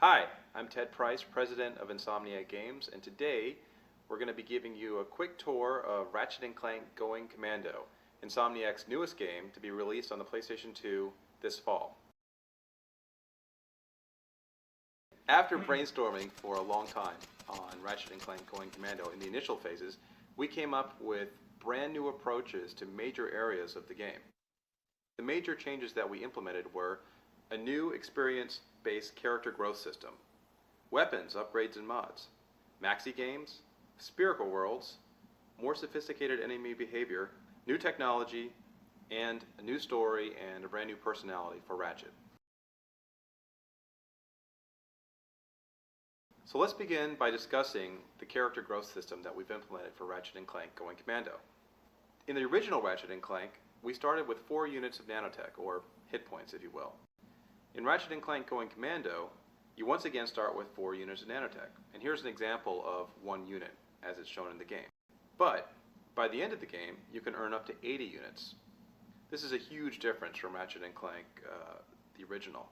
Hi, I'm Ted Price, President of Insomniac Games, and today we're going to be giving you a quick tour of Ratchet & Clank Going Commando, Insomniac's newest game to be released on the PlayStation 2 this fall. After brainstorming for a long time on Ratchet & Clank Going Commando in the initial phases, we came up with brand new approaches to major areas of the game. The major changes that we implemented were a new experience-based character growth system, weapons, upgrades, and mods, maxi games, spherical worlds, more sophisticated enemy behavior, new technology, and a new story and a brand new personality for Ratchet. So let's begin by discussing the character growth system that we've implemented for Ratchet & Clank Going Commando. In the original Ratchet & Clank, we started with 4 units of nanotech, or hit points if you will. In Ratchet & Clank Going Commando, you once again start with 4 units of nanotech, and here's an example of 1 unit as it's shown in the game. But by the end of the game, you can earn up to 80 units. This is a huge difference from Ratchet & Clank, the original.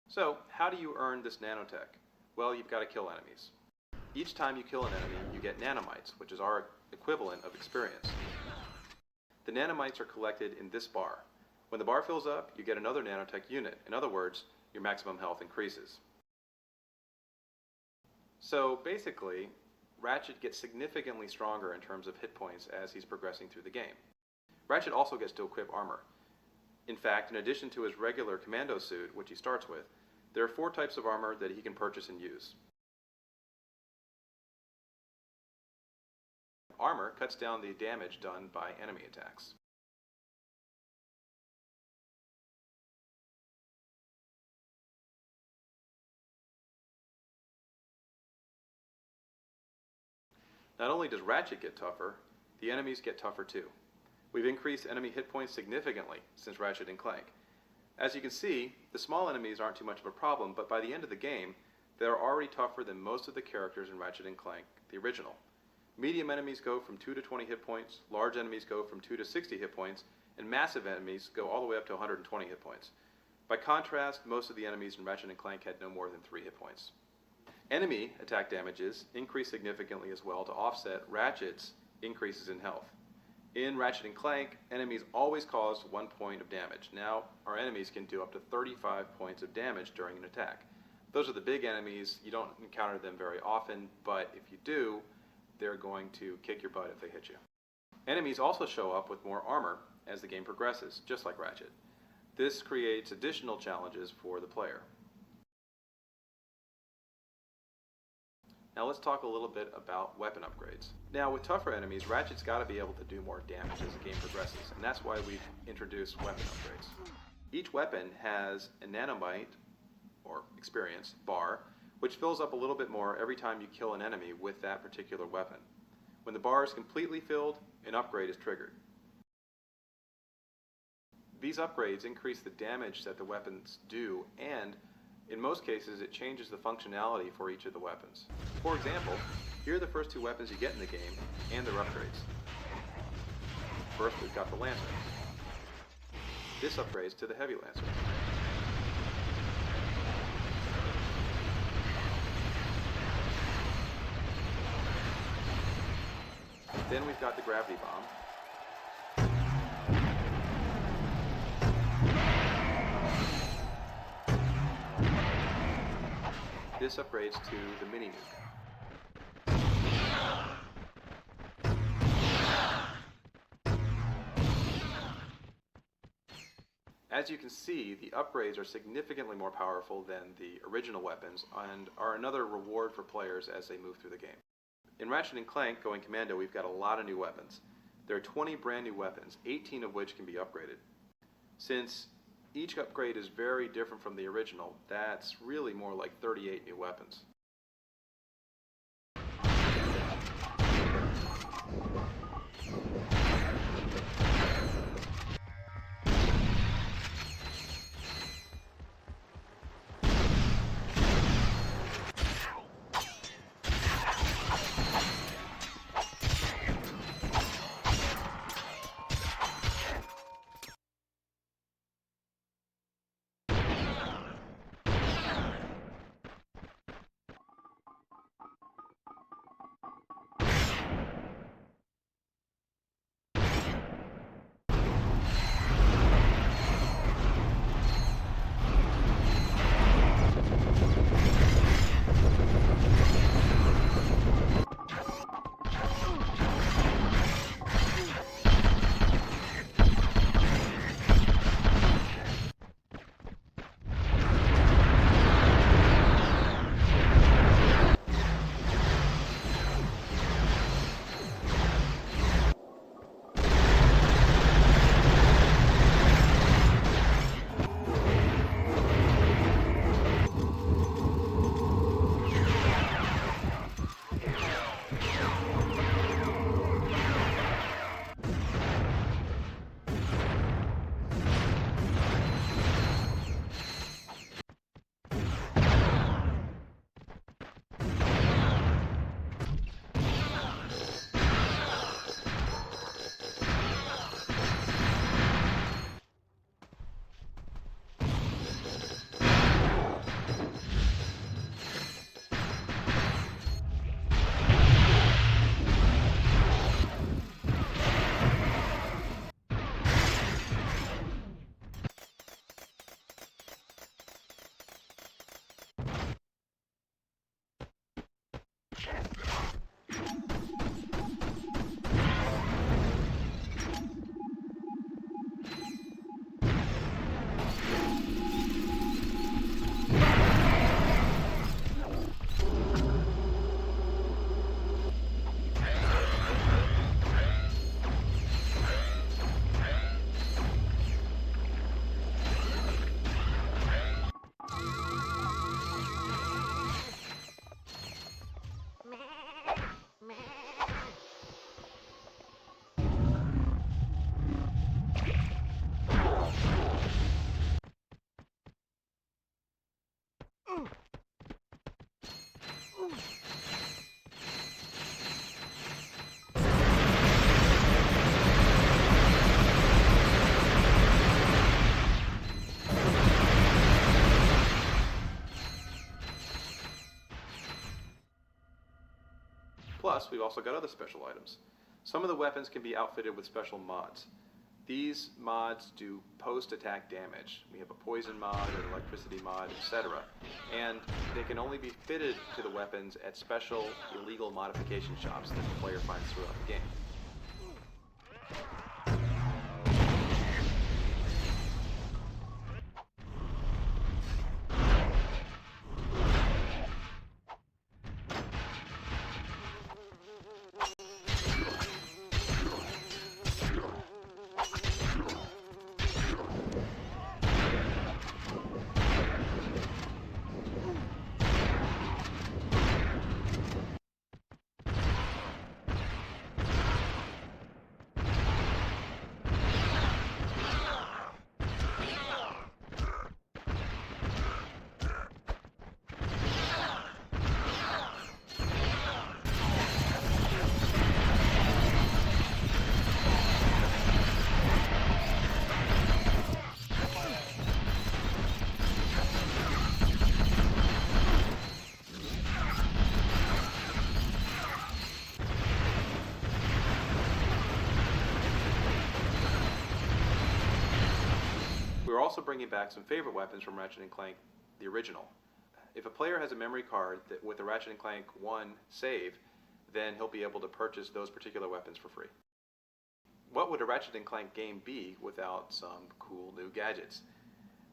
So how do you earn this nanotech? Well, you've got to kill enemies. Each time you kill an enemy, you get nanomites, which is our equivalent of experience. The nanomites are collected in this bar. When the bar fills up, you get another nanotech unit. In other words, your maximum health increases. So basically, Ratchet gets significantly stronger in terms of hit points as he's progressing through the game. Ratchet also gets to equip armor. In fact, in addition to his regular commando suit, which he starts with, there are 4 types of armor that he can purchase and use. Armor cuts down the damage done by enemy attacks. Not only does Ratchet get tougher, the enemies get tougher too. We've increased enemy hit points significantly since Ratchet & Clank. As you can see, the small enemies aren't too much of a problem, but by the end of the game, they're already tougher than most of the characters in Ratchet & Clank, the original. Medium enemies go from 2 to 20 hit points, large enemies go from 2 to 60 hit points, and massive enemies go all the way up to 120 hit points. By contrast, most of the enemies in Ratchet & Clank had no more than 3 hit points. Enemy attack damages increase significantly as well to offset Ratchet's increases in health. In Ratchet & Clank, enemies always cause 1 point of damage. Now, our enemies can do up to 35 points of damage during an attack. Those are the big enemies. You don't encounter them very often, but if you do, they're going to kick your butt if they hit you. Enemies also show up with more armor as the game progresses, just like Ratchet. This creates additional challenges for the player. Now let's talk a little bit about weapon upgrades. Now with tougher enemies, Ratchet's got to be able to do more damage as the game progresses, and that's why we've introduced weapon upgrades. Each weapon has a nanomite, or experience, bar, which fills up a little bit more every time you kill an enemy with that particular weapon. When the bar is completely filled, an upgrade is triggered. These upgrades increase the damage that the weapons do, and in most cases, it changes the functionality for each of the weapons. For example, here are the first 2 weapons you get in the game, and their upgrades. First, we've got the Lancer. This upgrades to the Heavy Lancer. Then we've got the Gravity Bomb. This upgrades to the Mini Nuke. As you can see, the upgrades are significantly more powerful than the original weapons and are another reward for players as they move through the game. In Ratchet & Clank Going Commando, we've got a lot of new weapons. There are 20 brand new weapons, 18 of which can be upgraded. Since each upgrade is very different from the original, that's really more like 38 new weapons. Plus, we've also got other special items. Some of the weapons can be outfitted with special mods. These mods do post-attack damage. We have a poison mod, an electricity mod, etc. And they can only be fitted to the weapons at special illegal modification shops that the player finds throughout the game. We're also bringing back some favorite weapons from Ratchet & Clank, the original. If a player has a memory card with a Ratchet & Clank 1 save, then he'll be able to purchase those particular weapons for free. What would a Ratchet & Clank game be without some cool new gadgets?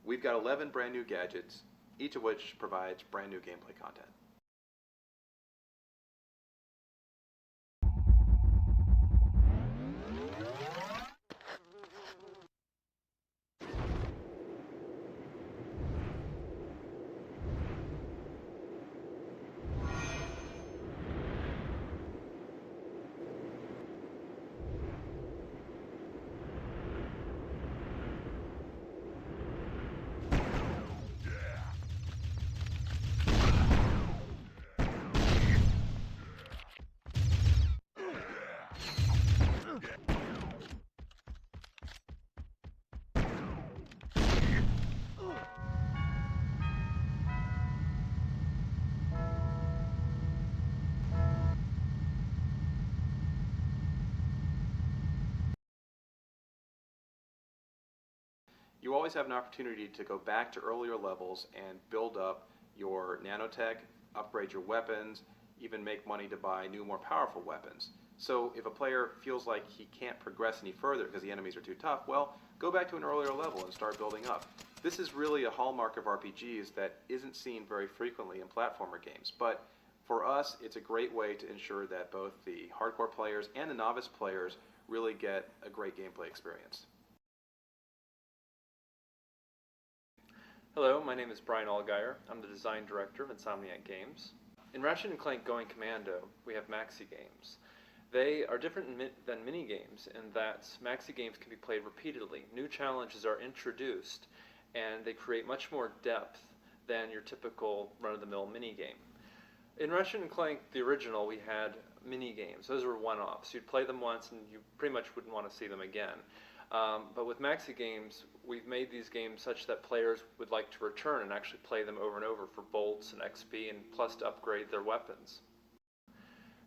We've got 11 brand new gadgets, each of which provides brand new gameplay content. You always have an opportunity to go back to earlier levels and build up your nanotech, upgrade your weapons, even make money to buy new, more powerful weapons. So if a player feels like he can't progress any further because the enemies are too tough, well, go back to an earlier level and start building up. This is really a hallmark of RPGs that isn't seen very frequently in platformer games, but for us, it's a great way to ensure that both the hardcore players and the novice players really get a great gameplay experience. Hello, my name is Brian Allgaier. I'm the design director of Insomniac Games. In Ratchet & Clank Going Commando, we have maxi games. They are different than mini games in that maxi games can be played repeatedly. New challenges are introduced and they create much more depth than your typical run-of-the-mill mini game. In Ratchet & Clank, the original, we had mini games. Those were one-offs. You'd play them once and you pretty much wouldn't want to see them again. But with maxi games, we've made these games such that players would like to return and actually play them over and over for bolts and XP and plus to upgrade their weapons.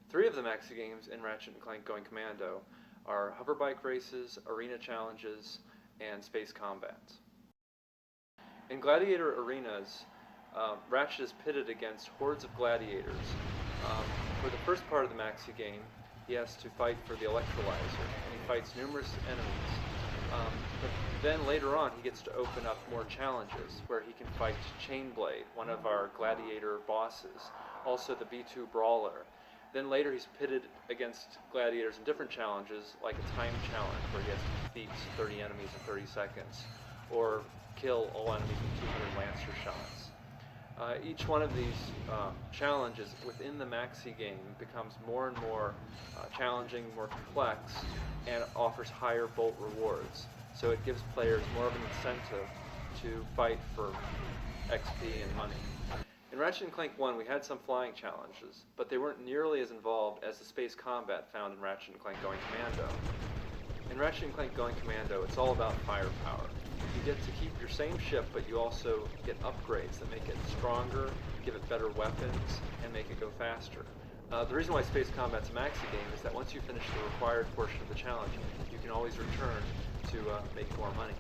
3 of the maxi games in Ratchet & Clank Going Commando are hoverbike races, arena challenges, and space combats. In gladiator arenas, Ratchet is pitted against hordes of gladiators. For the first part of the maxi game, he has to fight for the electrolyzer, and he fights numerous enemies. But then later on, he gets to open up more challenges, where he can fight Chainblade, one of our gladiator bosses, also the B2 Brawler. Then later he's pitted against gladiators in different challenges, like a time challenge, where he has to defeat 30 enemies in 30 seconds, or kill all enemies with 200 Lancer shots. Each one of these challenges within the maxi game becomes more and more challenging, more complex, and offers higher bolt rewards. So it gives players more of an incentive to fight for XP and money. In Ratchet & Clank 1, we had some flying challenges, but they weren't nearly as involved as the space combat found in Ratchet & Clank Going Commando. In Ratchet & Clank Going Commando, it's all about firepower. You get to keep your same ship, but you also get upgrades that make it stronger, give it better weapons, and make it go faster. The reason why Space Combat's a maxi game is that once you finish the required portion of the challenge, you can always return to make more money.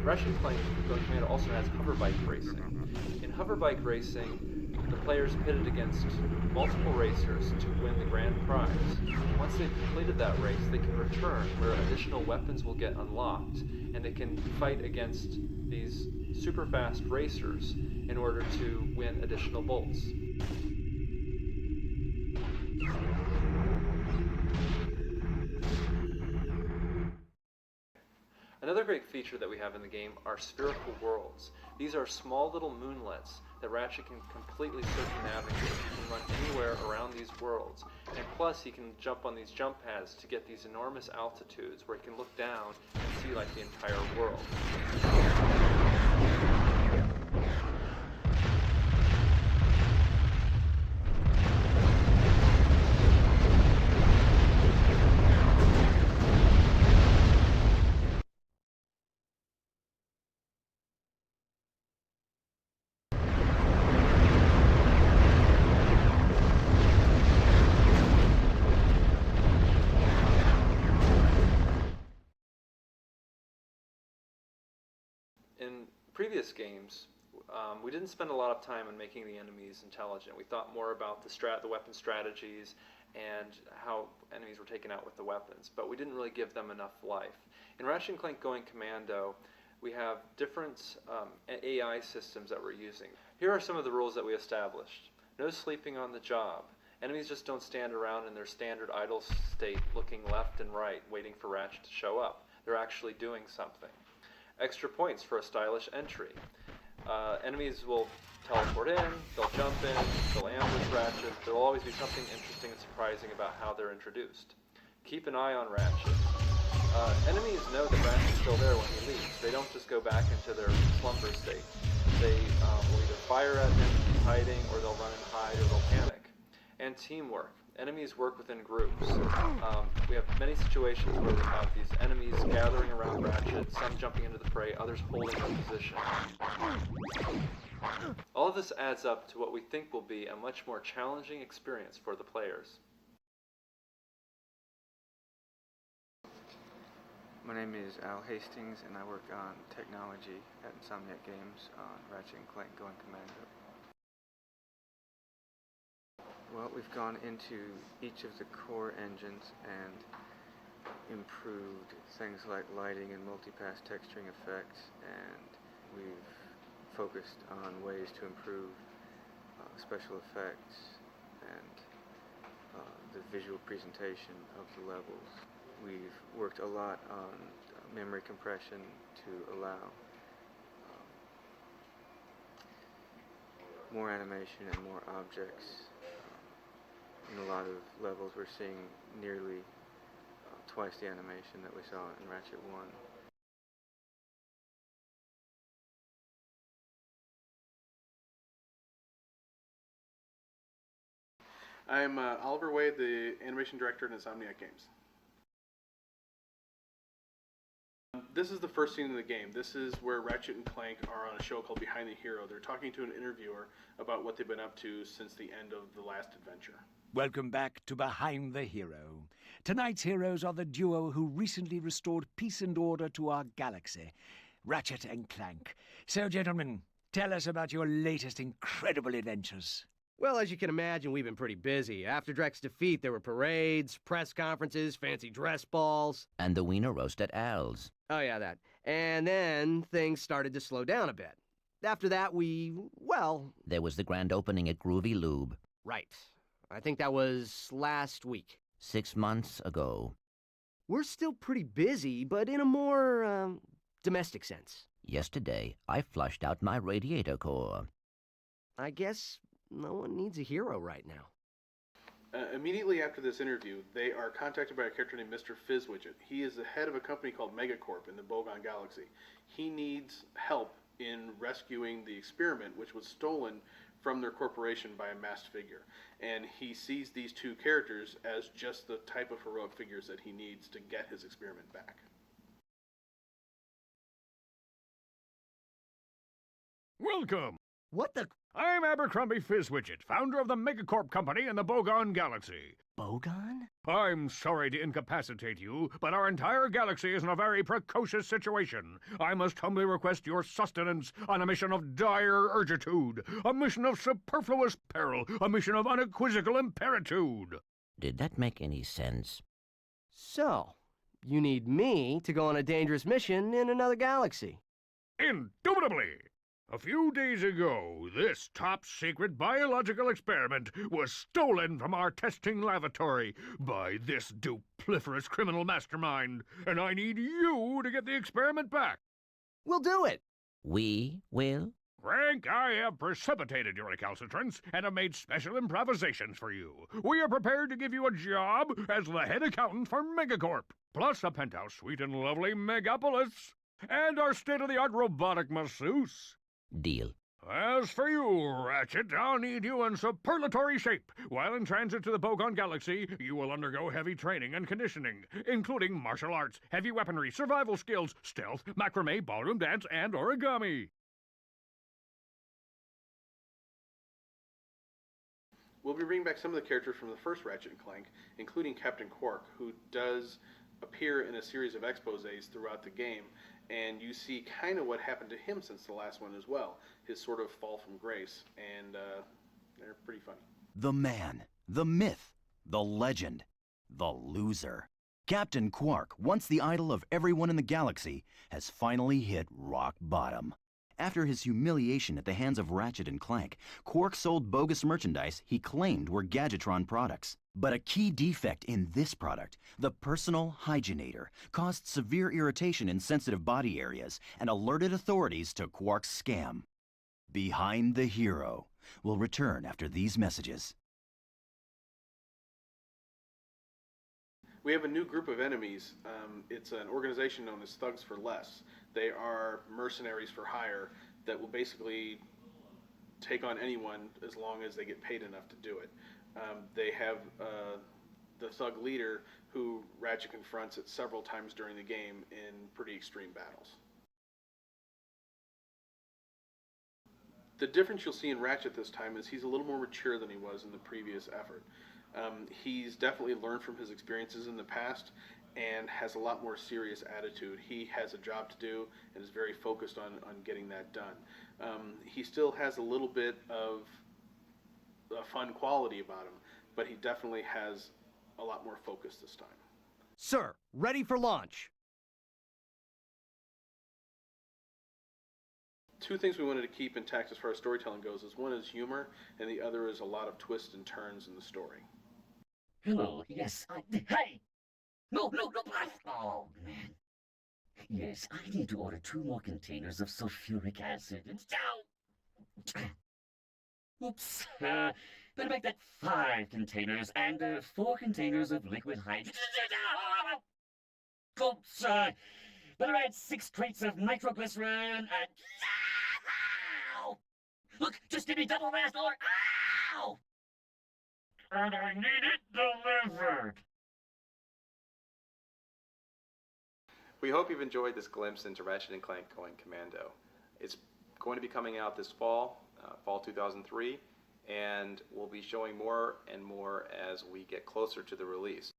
Ratchet & Clank Going Commando also has hover bike racing. In hover bike racing, the players pitted against multiple racers to win the grand prize. Once they've completed that race, they can return where additional weapons will get unlocked, and they can fight against these super fast racers in order to win additional bolts. Another great feature that we have in the game are spherical worlds. These are small little moonlets that Ratchet can completely circumnavigate. He can run anywhere around these worlds. And plus, he can jump on these jump pads to get these enormous altitudes where he can look down and see like the entire world. In previous games, we didn't spend a lot of time on making the enemies intelligent. We thought more about the weapon strategies and how enemies were taken out with the weapons, but we didn't really give them enough life. In Ratchet & Clank Going Commando, we have different AI systems that we're using. Here are some of the rules that we established. No sleeping on the job. Enemies just don't stand around in their standard idle state looking left and right waiting for Ratchet to show up. They're actually doing something. Extra points for a stylish entry. Enemies will teleport in, they'll jump in, they'll ambush Ratchet. There will always be something interesting and surprising about how they're introduced. Keep an eye on Ratchet. Enemies know that Ratchet's still there when he leaves. They don't just go back into their slumber state. They will either fire at him if he's hiding, or they'll run and hide, or they'll panic. And teamwork. Enemies work within groups. We have many situations where we have these enemies gathering around Ratchet, some jumping into the fray, others holding their position. All of this adds up to what we think will be a much more challenging experience for the players. My name is Al Hastings, and I work on technology at Insomniac Games on Ratchet & Clank Going Commando. Well, we've gone into each of the core engines and improved things like lighting and multipass texturing effects, and we've focused on ways to improve special effects and the visual presentation of the levels. We've worked a lot on memory compression to allow more animation and more objects. In a lot of levels we're seeing nearly twice the animation that we saw in Ratchet 1. I'm Oliver Wade, the animation director at Insomniac Games. This is the first scene in the game. This is where Ratchet and Clank are on a show called Behind the Hero. They're talking to an interviewer about what they've been up to since the end of the last adventure. Welcome back to Behind the Hero. Tonight's heroes are the duo who recently restored peace and order to our galaxy, Ratchet and Clank. So, gentlemen, tell us about your latest incredible adventures. Well, as you can imagine, we've been pretty busy. After Drek's defeat, there were parades, press conferences, fancy dress balls. And the wiener roast at Al's. Oh, yeah, that. And then things started to slow down a bit. After that, There was the grand opening at Groovy Lube. Right. I think that was last week. 6 months ago. We're still pretty busy, but in a more, domestic sense. Yesterday, I flushed out my radiator core. I guess no one needs a hero right now. Immediately after this interview, they are contacted by a character named Mr. Fizzwidget. He is the head of a company called Megacorp in the Bogon Galaxy. He needs help in rescuing the experiment, which was stolen from their corporation by a masked figure. And he sees these two characters as just the type of heroic figures that he needs to get his experiment back. Welcome! What the... I'm Abercrombie Fizzwidget, founder of the Megacorp Company in the Bogon Galaxy. Bogon? I'm sorry to incapacitate you, but our entire galaxy is in a very precocious situation. I must humbly request your sustenance on a mission of dire urgitude, a mission of superfluous peril, a mission of unequivocal imperitude. Did that make any sense? So, you need me to go on a dangerous mission in another galaxy. Indubitably! A few days ago, this top-secret biological experiment was stolen from our testing lavatory by this dupliferous criminal mastermind, and I need you to get the experiment back. We'll do it! We will? Frank, I have precipitated your recalcitrance and have made special improvisations for you. We are prepared to give you a job as the head accountant for Megacorp, plus a penthouse suite in lovely Megapolis, and our state-of-the-art robotic masseuse. Deal. As for you, Ratchet, I'll need you in superlatory shape. While in transit to the Bogon Galaxy, you will undergo heavy training and conditioning, including martial arts, heavy weaponry, survival skills, stealth, macrame, ballroom dance, and origami. We'll be bringing back some of the characters from the first Ratchet & Clank, including Captain Quark, who does appear in a series of exposés throughout the game, and you see kind of what happened to him since the last one as well, his sort of fall from grace, and they're pretty funny. The man, the myth, the legend, the loser. Captain Quark, once the idol of everyone in the galaxy, has finally hit rock bottom. After his humiliation at the hands of Ratchet and Clank, Quark sold bogus merchandise he claimed were Gadgetron products. But a key defect in this product, the personal hygienator, caused severe irritation in sensitive body areas and alerted authorities to Quark's scam. Behind the Hero will return after these messages. We have a new group of enemies. It's an organization known as Thugs for Less. They are mercenaries for hire that will basically take on anyone as long as they get paid enough to do it. They have the thug leader who Ratchet confronts it several times during the game in pretty extreme battles. The difference you'll see in Ratchet this time is he's a little more mature than he was in the previous effort. He's definitely learned from his experiences in the past and has a lot more serious attitude. He has a job to do and is very focused on getting that done. He still has a little bit of a fun quality about him, but he definitely has a lot more focus this time. Sir, ready for launch. Two things we wanted to keep intact as far as storytelling goes is one is humor, and the other is a lot of twists and turns in the story. Hello, yes, hey! No, oh, man. Yes, I need to order 2 more containers of sulfuric acid. Oops, better make that 5 containers and 4 containers of liquid hydrogen. Oops, better add 6 crates of nitroglycerin and... Ow! Look, just give me double fast or... Ow! And I need it delivered. We hope you've enjoyed this glimpse into Ratchet & Clank Going Commando. It's going to be coming out this fall, fall 2003, and we'll be showing more and more as we get closer to the release.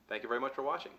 Thank you very much for watching.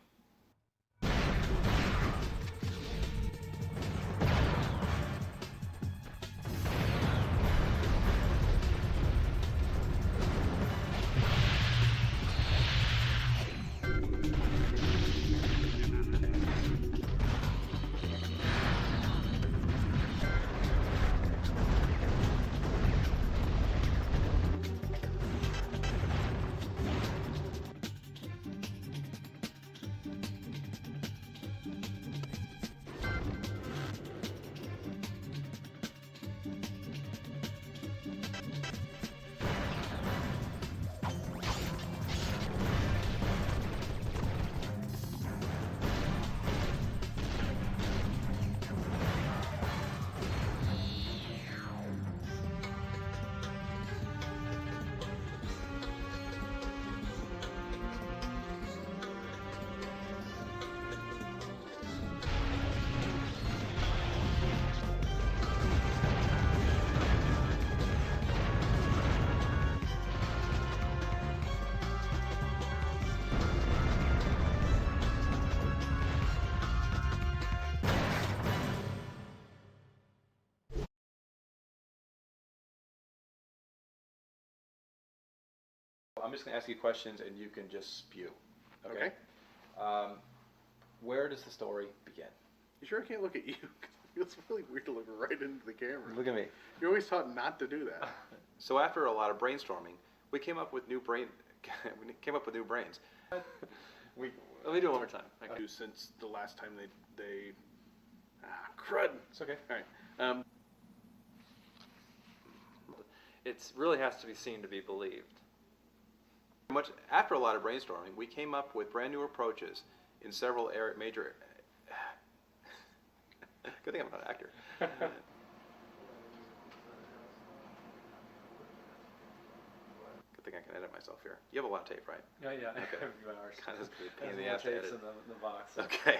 I'm just going to ask you questions and you can just spew. Okay. Where does the story begin? You sure I can't look at you? It's really weird to look right into the camera. Look at me. You're always taught not to do that. So after a lot of brainstorming, we came up with new brains. Let me do it one more time. Okay. Since the last time they crud. It's okay. All right. It really has to be seen to be believed. After a lot of brainstorming, we came up with brand new approaches in several major. Good thing I'm not an actor. Good thing I can edit myself here. You have a lot of tape, right? Yeah. Okay. Hours. Kind of a pain in the There's ass to more tapes edit. in the box. Okay.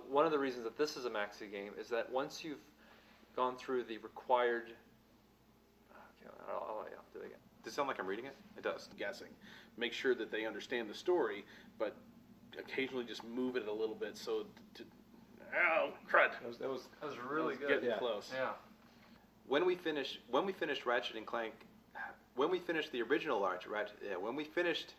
One of the reasons that this is a maxi game is that once you've gone through the required. Okay, I'll do it again. Does it sound like I'm reading it? It does. Guessing. Make sure that they understand the story, but occasionally just move it a little bit so to. Oh, crud! That was really good. Getting close. Yeah. When we finished Ratchet and Clank, when we finished the original Ratchet, when we finished